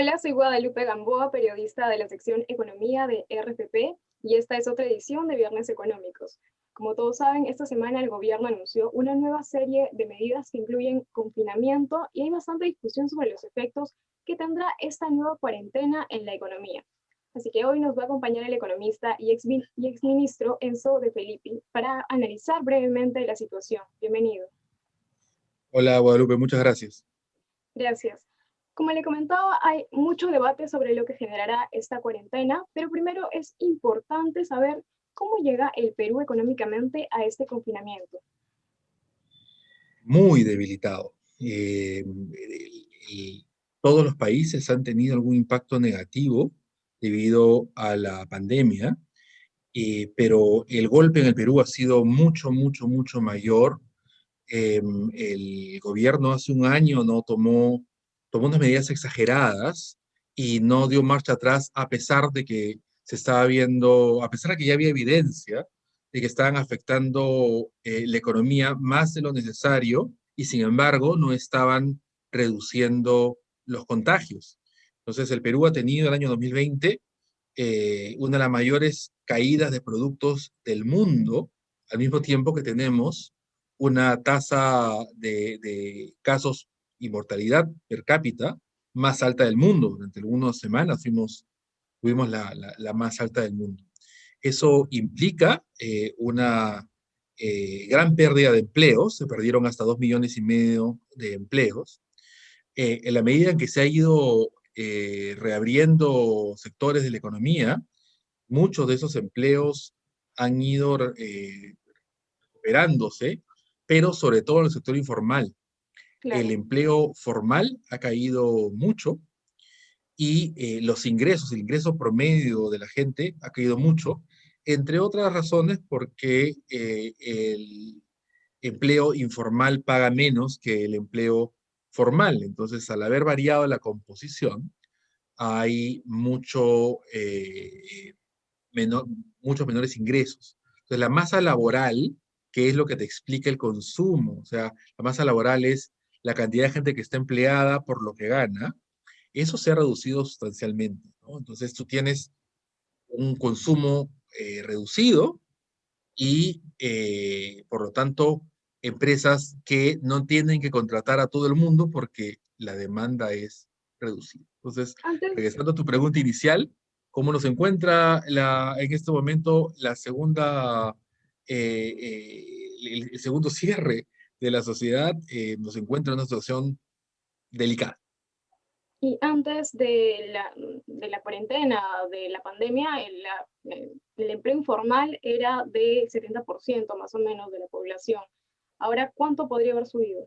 Hola, soy Guadalupe Gamboa, periodista de la sección Economía de RPP, y esta es otra edición de Viernes Económicos. Como todos saben, esta semana el gobierno anunció una nueva serie de medidas que incluyen confinamiento y hay bastante discusión sobre los efectos que tendrá esta nueva cuarentena en la economía. Así que hoy nos va a acompañar el economista y exministro Enzo de Felipe para analizar brevemente la situación. Bienvenido. Hola Guadalupe, muchas gracias. Gracias. Como le comentaba, hay mucho debate sobre lo que generará esta cuarentena, pero primero es importante saber cómo llega el Perú económicamente a este confinamiento. Muy debilitado. Todos los países han tenido algún impacto negativo debido a la pandemia, pero el golpe en el Perú ha sido mucho, mucho, mucho mayor. Eh, el gobierno hace un año no tomó unas medidas exageradas y no dio marcha atrás a pesar de que se estaba viendo, a pesar de que ya había evidencia de que estaban afectando la economía más de lo necesario y sin embargo no estaban reduciendo los contagios. Entonces el Perú ha tenido el año 2020 una de las mayores caídas de productos del mundo, al mismo tiempo que tenemos una tasa de casos y mortalidad per cápita más alta del mundo. Durante algunas semanas tuvimos la más alta del mundo. Eso implica una gran pérdida de empleos, se perdieron hasta 2,5 millones de empleos. En la medida en que se ha ido reabriendo sectores de la economía, muchos de esos empleos han ido recuperándose, pero sobre todo en el sector informal. El Claro. empleo formal ha caído mucho y los ingresos, el ingreso promedio de la gente ha caído mucho, entre otras razones porque el empleo informal paga menos que el empleo formal. Entonces, al haber variado la composición, hay menor, muchos menores ingresos. Entonces, la masa laboral, que es lo que te explica el consumo, o sea, la masa laboral es la cantidad de gente que está empleada por lo que gana, eso se ha reducido sustancialmente, ¿no? Entonces, tú tienes un consumo reducido y, por lo tanto, empresas que no tienen que contratar a todo el mundo porque la demanda es reducida. Entonces, Antes, regresando a tu pregunta inicial, ¿cómo nos encuentra en este momento la segunda, el segundo cierre de la sociedad? Nos encuentra en una situación delicada. antes de la cuarentena, de la pandemia, el empleo informal era del 70% más o menos de la población. Ahora, ¿cuánto podría haber subido?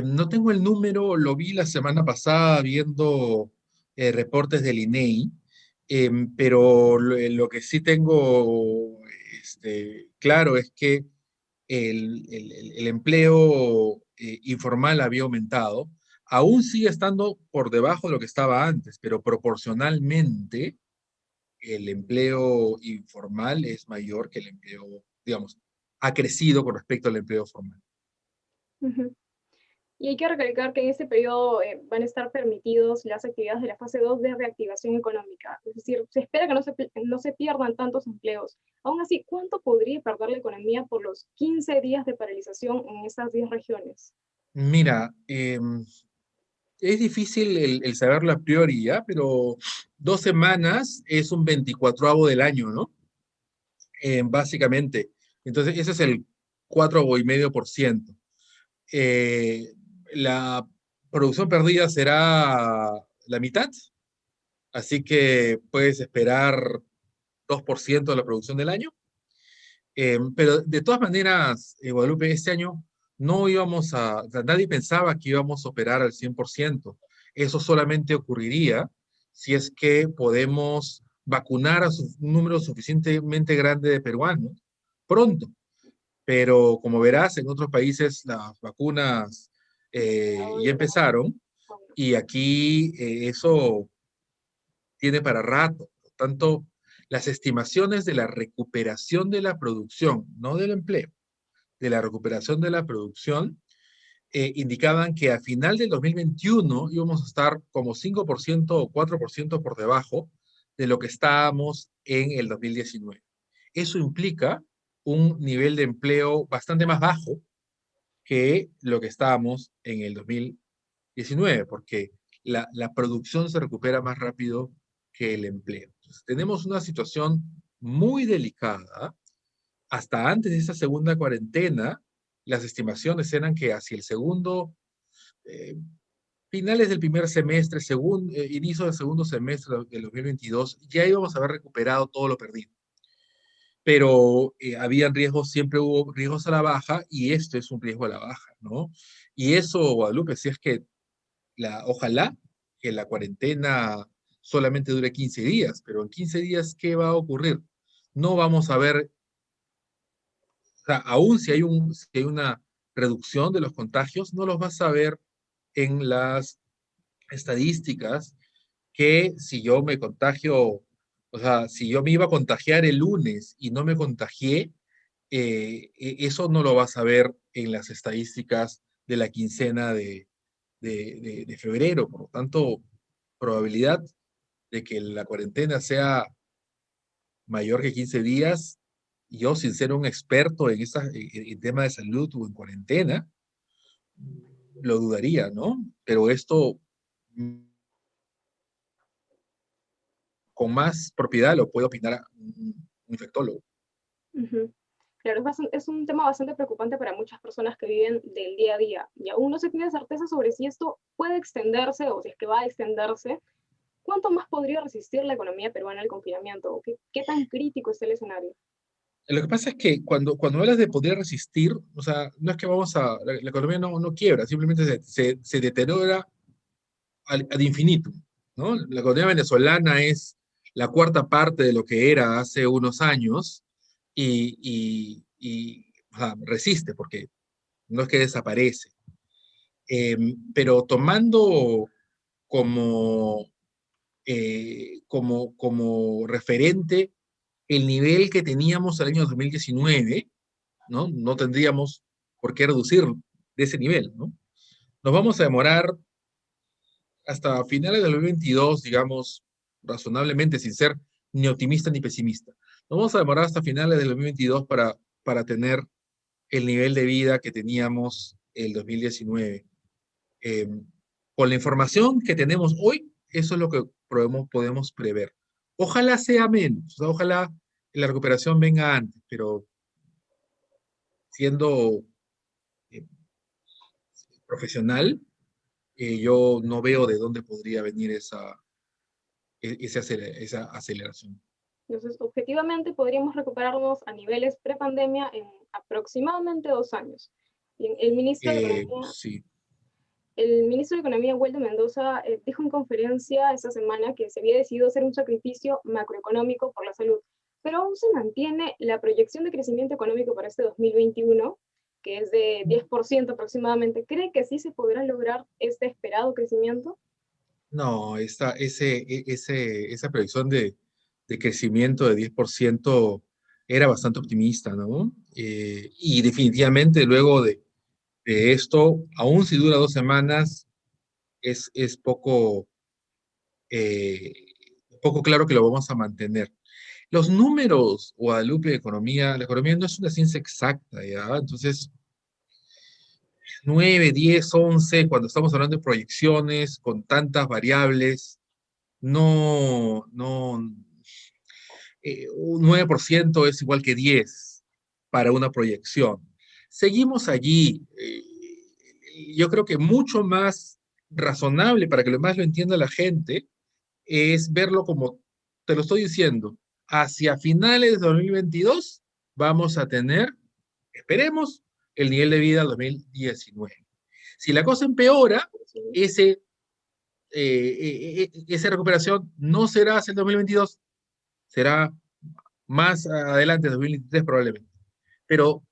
No tengo el número, lo vi la semana pasada viendo reportes del INEI, pero lo que sí tengo claro es que el empleo informal había aumentado. Aún sigue estando por debajo de lo que estaba antes, pero proporcionalmente el empleo informal es mayor que el empleo, digamos, ha crecido con respecto al empleo formal. Ujú. Y hay que recalcar que en este periodo van a estar permitidos las actividades de la fase 2 de reactivación económica. Es decir, se espera que no se pierdan tantos empleos. Aún así, ¿cuánto podría perder la economía por los 15 días de paralización en estas 10 regiones? Mira, es difícil el saberlo a priori, ¿ya? Pero 2 semanas es un 24avo del año, ¿no? Básicamente. Entonces, ese es el 4,5%. Eh, la producción perdida será la mitad, así que puedes esperar 2% de la producción del año. Pero de todas maneras, Guadalupe, este año no íbamos o sea, nadie pensaba que íbamos a operar al 100%. Eso solamente ocurriría si es que podemos vacunar a un número suficientemente grande de peruanos pronto. Pero como verás, en otros países las vacunas ya empezaron y aquí eso tiene para rato. Por tanto, las estimaciones de la recuperación de la producción, no del empleo, de la recuperación de la producción, indicaban que a final del 2021 íbamos a estar como 5% o 4% por debajo de lo que estábamos en el 2019. Eso implica un nivel de empleo bastante más bajo que lo que estábamos en el 2019, porque la producción se recupera más rápido que el empleo. Entonces, tenemos una situación muy delicada. Hasta antes de esa segunda cuarentena, las estimaciones eran que hacia el segundo, eh, finales del primer semestre, inicio del segundo semestre del 2022, ya íbamos a haber recuperado todo lo perdido. Pero habían riesgos, siempre hubo riesgos a la baja, y esto es un riesgo a la baja, ¿no? Y eso, Guadalupe, si es que ojalá que la cuarentena solamente dure 15 días, pero en 15 días, ¿qué va a ocurrir? No vamos a ver, o sea, aún si hay una reducción de los contagios, no los vas a ver en las estadísticas que si yo me contagio, o sea, si yo me iba a contagiar el lunes y no me contagié, eso no lo vas a ver en las estadísticas de la quincena de febrero. Por lo tanto, probabilidad de que la cuarentena sea mayor que 15 días, yo sin ser un experto en tema de salud o en cuarentena, lo dudaría, ¿no? Pero esto con más propiedad lo puede opinar un infectólogo. Ujú. Claro, es un tema bastante preocupante para muchas personas que viven del día a día y aún no se tiene certeza sobre si esto puede extenderse o si es que va a extenderse. ¿Cuánto más podría resistir la economía peruana al confinamiento? ¿O qué tan crítico es el escenario? Lo que pasa es que cuando hablas de poder resistir, o sea, no es que la economía no quiebra, simplemente se deteriora ad infinitum, ¿no? La economía venezolana es la cuarta parte de lo que era hace unos años o sea, resiste porque no es que desaparece. Pero tomando como, como referente el nivel que teníamos el año 2019, ¿no? No tendríamos por qué reducir de ese nivel, ¿no? Nos vamos a demorar hasta finales del 2022, digamos, razonablemente, sin ser ni optimista ni pesimista. Nos vamos a demorar hasta finales del 2022 para tener el nivel de vida que teníamos el 2019. Eh, con la información que tenemos hoy, eso es lo que podemos prever. Ojalá sea menos, o sea, ojalá la recuperación venga antes, pero siendo eh, profesional, yo no veo de dónde podría venir esa aceleración. Entonces, objetivamente podríamos recuperarnos a niveles prepandemia en aproximadamente 2 años. Bien, Sí. el ministro de Economía, Waldo Mendoza, dijo en conferencia esta semana que se había decidido hacer un sacrificio macroeconómico por la salud, pero aún se mantiene la proyección de crecimiento económico para este 2021, que es de 10% aproximadamente. ¿Cree que sí se podrá lograr este esperado crecimiento? No, esa proyección de crecimiento de 10% era bastante optimista, ¿no? Y definitivamente luego de esto, aún si dura 2 semanas, es eh, poco claro que lo vamos a mantener. Los números, Guadalupe, de economía, la economía no es una ciencia exacta, ¿ya? Entonces, 9, 10, 11, cuando estamos hablando de proyecciones con tantas variables, no, un 9% es igual que 10 para una proyección. Seguimos allí. Yo creo que mucho más razonable para que lo más lo entienda la gente es verlo como, te lo estoy diciendo, hacia finales de 2022 vamos a tener, esperemos, el nivel de vida del 2019. Si la cosa empeora, esa recuperación no será hacia el 2022, será más adelante, en 2023 probablemente. Pero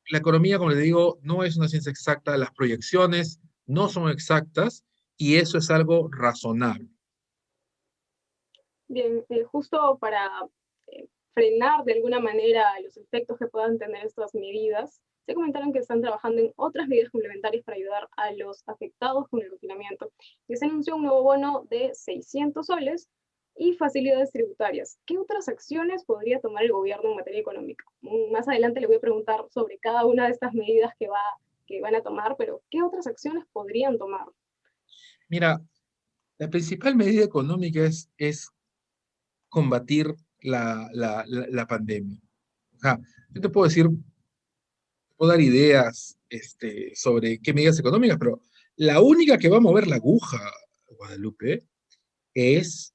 la economía, como les digo, no es una ciencia exacta, las proyecciones no son exactas y eso es algo razonable. Bien, justo para frenar de alguna manera los efectos que puedan tener estas medidas, se comentaron que están trabajando en otras medidas complementarias para ayudar a los afectados con el confinamiento. Y se anunció un nuevo bono de 600 soles y facilidades tributarias. ¿Qué otras acciones podría tomar el gobierno en materia económica? Más adelante le voy a preguntar sobre cada una de estas medidas que van a tomar, pero ¿qué otras acciones podrían tomar? Mira, la principal medida económica es combatir la pandemia. O sea, yo te puedo decir, puedo dar ideas sobre qué medidas económicas, pero la única que va a mover la aguja, Guadalupe, es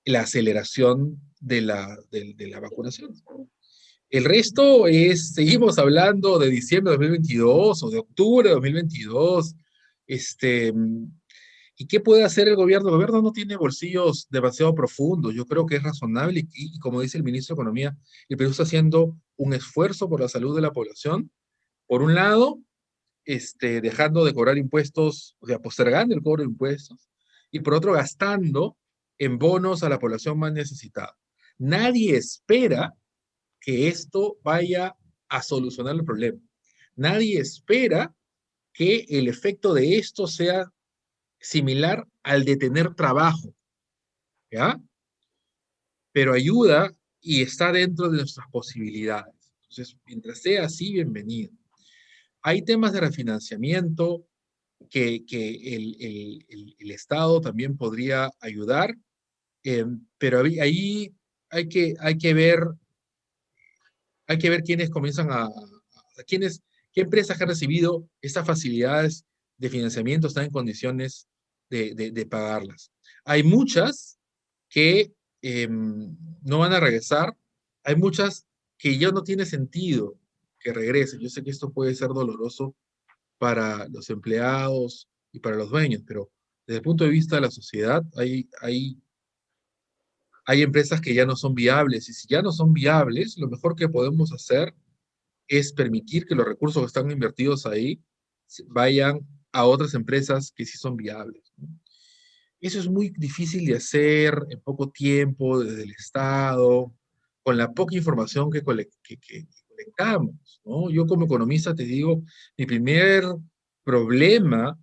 la aceleración de la vacunación. El resto seguimos hablando de diciembre de 2022 o de octubre de 2022. Este, ¿Y qué puede hacer el gobierno? El gobierno no tiene bolsillos demasiado profundos. Yo creo que es razonable y como dice el ministro de Economía, el Perú está haciendo un esfuerzo por la salud de la población. Por un lado, dejando de cobrar impuestos, o sea, postergando el cobro de impuestos, y por otro, gastando en bonos a la población más necesitada. Nadie espera que esto vaya a solucionar el problema. Nadie espera que el efecto de esto sea similar al de tener trabajo, ¿ya? Pero ayuda y está dentro de nuestras posibilidades. Entonces, mientras sea así, bienvenido. Hay temas de refinanciamiento que el Estado también podría ayudar, pero ahí hay que ver quiénes comienzan qué empresas que han recibido estas facilidades de financiamiento están en condiciones de pagarlas. Hay muchas que no van a regresar, hay muchas que ya no tiene sentido que regresen. Yo sé que esto puede ser doloroso para los empleados y para los dueños, pero desde el punto de vista de la sociedad hay empresas que ya no son viables, y si ya no son viables, lo mejor que podemos hacer es permitir que los recursos que están invertidos ahí vayan a otras empresas que sí son viables, ¿no? Eso es muy difícil de hacer en poco tiempo desde el Estado, con la poca información que colectamos, ¿no? Yo como economista te digo, mi primer problema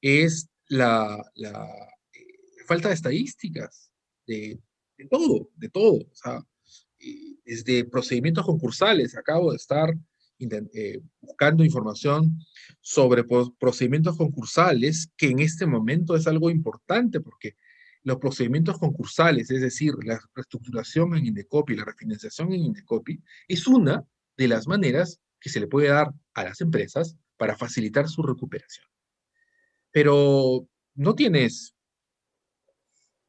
es la falta de estadísticas, de, de todo. O sea, desde procedimientos concursales, acabo de estar buscando información sobre procedimientos concursales, que en este momento es algo importante porque los procedimientos concursales, es decir, la reestructuración en Indecopi, la refinanciación en Indecopi, es una de las maneras que se le puede dar a las empresas para facilitar su recuperación. Pero no tienes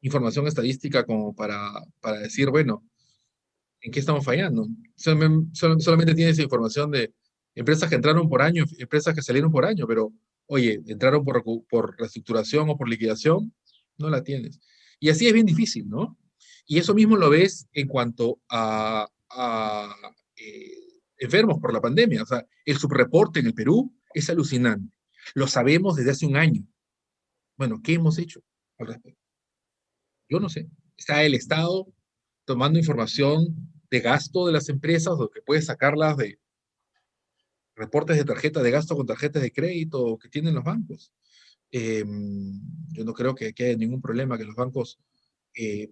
información estadística como para decir, bueno, ¿en qué estamos fallando? Solamente tienes información de empresas que entraron por año, empresas que salieron por año, pero oye, entraron por reestructuración o por liquidación, no la tienes. Y así es bien difícil, ¿no? Y eso mismo lo ves en cuanto a enfermos por la pandemia. O sea, el subreporte en el Perú es alucinante. Lo sabemos desde hace un año. Bueno, ¿qué hemos hecho al respecto? Yo no sé. Está el Estado tomando información de gasto de las empresas o que puede sacarlas de reportes de tarjeta de gasto con tarjetas de crédito que tienen los bancos. Eh, yo no creo que haya ningún problema que los bancos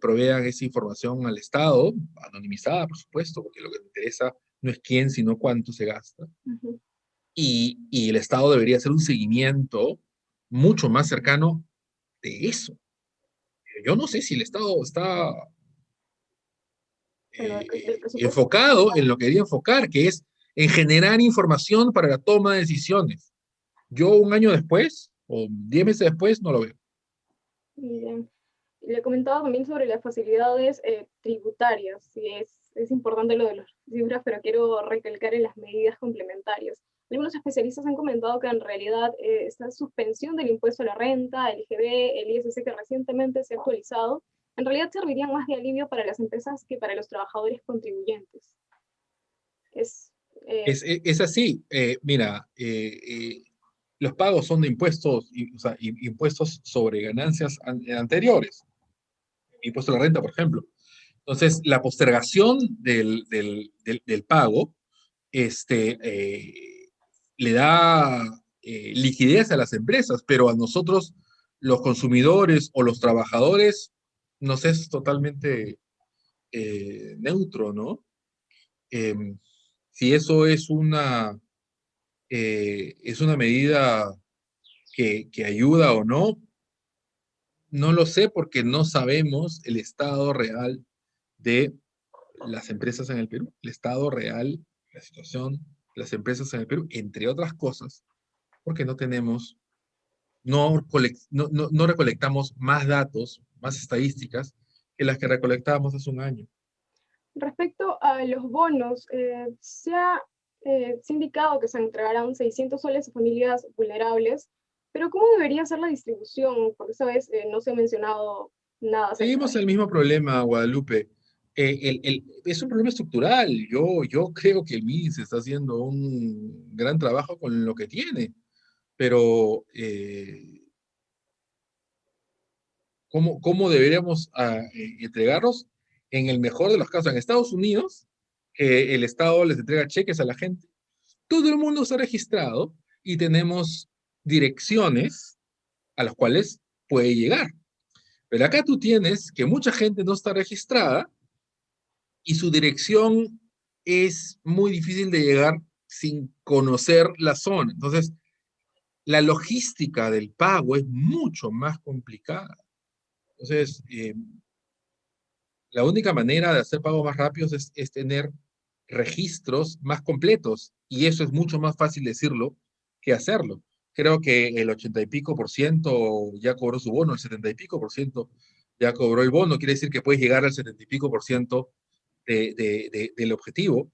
provean esa información al Estado, anonimizada, por supuesto, porque lo que me interesa no es quién, sino cuánto se gasta. Ujú. Y el Estado debería hacer un seguimiento mucho más cercano de eso. Yo no sé si el Estado está Bueno, del presupuesto. enfocado en lo que quería enfocar, que es en generar información para la toma de decisiones. Yo un año después, o 10 meses después, no lo veo. Bien. Le comentaba también sobre las facilidades tributarias. Sí, es importante lo de las cifras, pero quiero recalcar en las medidas complementarias. Algunos especialistas han comentado que en realidad esta suspensión del impuesto a la renta, el IGB, el ISC que recientemente se ha actualizado, en realidad servirían más de alivio para las empresas que para los trabajadores contribuyentes. Es, eh, Es así. Mira, los pagos son de impuestos, o sea, impuestos sobre ganancias anteriores. Impuesto a la renta, por ejemplo. Entonces, la postergación del pago este, eh, le da liquidez a las empresas, pero a nosotros, los consumidores o los trabajadores, nos es totalmente neutro, ¿no? Em, si eso es una medida que ayuda o no, no lo sé porque no sabemos el estado real de las empresas en el Perú, el estado real, la situación de las empresas en el Perú, entre otras cosas, porque no tenemos, no recolectamos más datos, más estadísticas que las que recolectábamos hace un año. Respecto a los bonos, se ha indicado que se entregarán 600 soles a familias vulnerables, pero ¿cómo debería ser la distribución? Porque esta vez no se ha mencionado nada acerca de Seguimos ello. el mismo problema, Guadalupe. Es un problema estructural. Yo creo que el MIS está haciendo un gran trabajo con lo que tiene, pero ¿cómo deberíamos entregarlos? En el mejor de los casos, en Estados Unidos, el Estado les entrega cheques a la gente, todo el mundo está registrado y tenemos direcciones a las cuales puede llegar. Pero acá tú tienes que mucha gente no está registrada y su dirección es muy difícil de llegar sin conocer la zona. Entonces, la logística del pago es mucho más complicada. Entonces, la única manera de hacer pagos más rápidos es tener registros más completos y eso es mucho más fácil decirlo que hacerlo. Creo que el 80 y pico por ciento ya cobró su bono, el 70 y pico por ciento ya cobró el bono, quiere decir que puedes llegar al 70 y pico por ciento del objetivo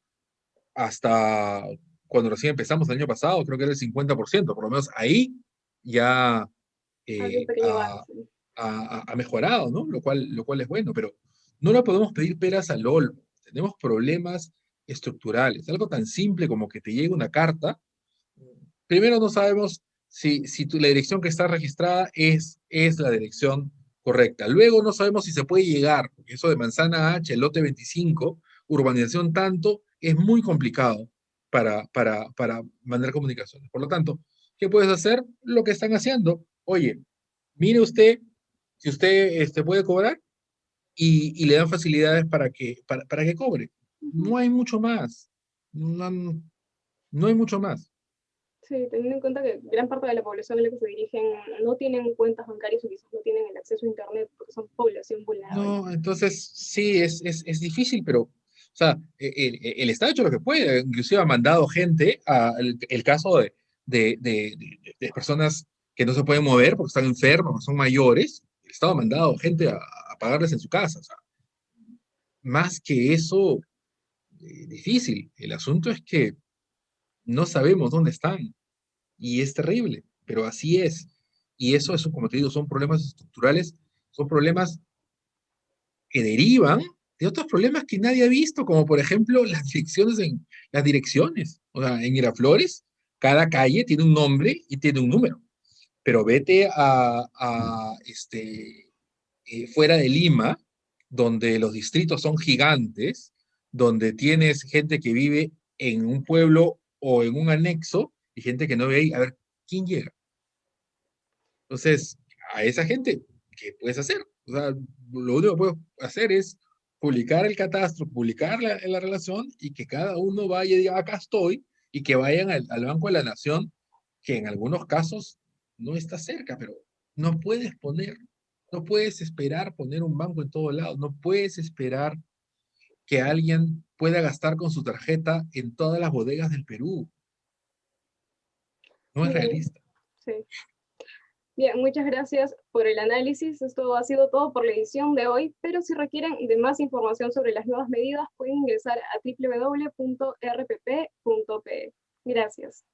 hasta cuando recién empezamos el año pasado, creo que era el 50%, por lo menos ahí ya Había un eh, pequeño ha, avance. ha mejorado, ¿no? Lo cual es bueno, pero no le podemos pedir peras al olmo. Tenemos problemas estructurales. Algo tan simple como que te llegue una carta. Primero no sabemos si la dirección que está registrada es la dirección correcta. Luego no sabemos si se puede llegar, porque eso de Manzana H, lote 25, urbanización tanto, es muy complicado para mandar comunicaciones. Por lo tanto, ¿qué puedes hacer? Lo que están haciendo. Oye, mire usted si usted puede cobrar y le dan facilidades para que cobre. Ujú. No hay mucho más. No, no hay mucho más. Sí, teniendo en cuenta que gran parte de la población a la que se dirigen no tienen cuentas bancarias o quizás no tienen el acceso a Internet porque son población vulnerable. No, entonces sí, es difícil, pero, o sea, el Estado ha hecho lo que puede, inclusive ha mandado gente, el caso de personas que no se pueden mover porque están enfermos, son mayores, el Estado ha mandado gente a pagarles en su casa, o sea, más que eso, difícil. El asunto es que no sabemos dónde están y es terrible, pero así es. Y eso, como te digo, son problemas estructurales, son problemas que derivan de otros problemas que nadie ha visto, como por ejemplo las direcciones. O sea, en Miraflores, cada calle tiene un nombre y tiene un número. Pero vete fuera de Lima, donde los distritos son gigantes, donde tienes gente que vive en un pueblo o en un anexo y gente que no ve ahí, a ver, ¿quién llega? Entonces, a esa gente, ¿qué puedes hacer? O sea, lo único que puedes hacer es publicar el catastro, publicar la relación y que cada uno vaya y diga, acá estoy, y que vayan al Banco de la Nación, que en algunos casos no está cerca, pero no puedes poner, no puedes esperar poner un banco en todo lado, no puedes esperar que alguien pueda gastar con su tarjeta en todas las bodegas del Perú. No es Bien, realista. sí. Bien, muchas gracias por el análisis. Esto ha sido todo por la edición de hoy, pero si requieren de más información sobre las nuevas medidas, pueden ingresar a www.rpp.pe. Gracias.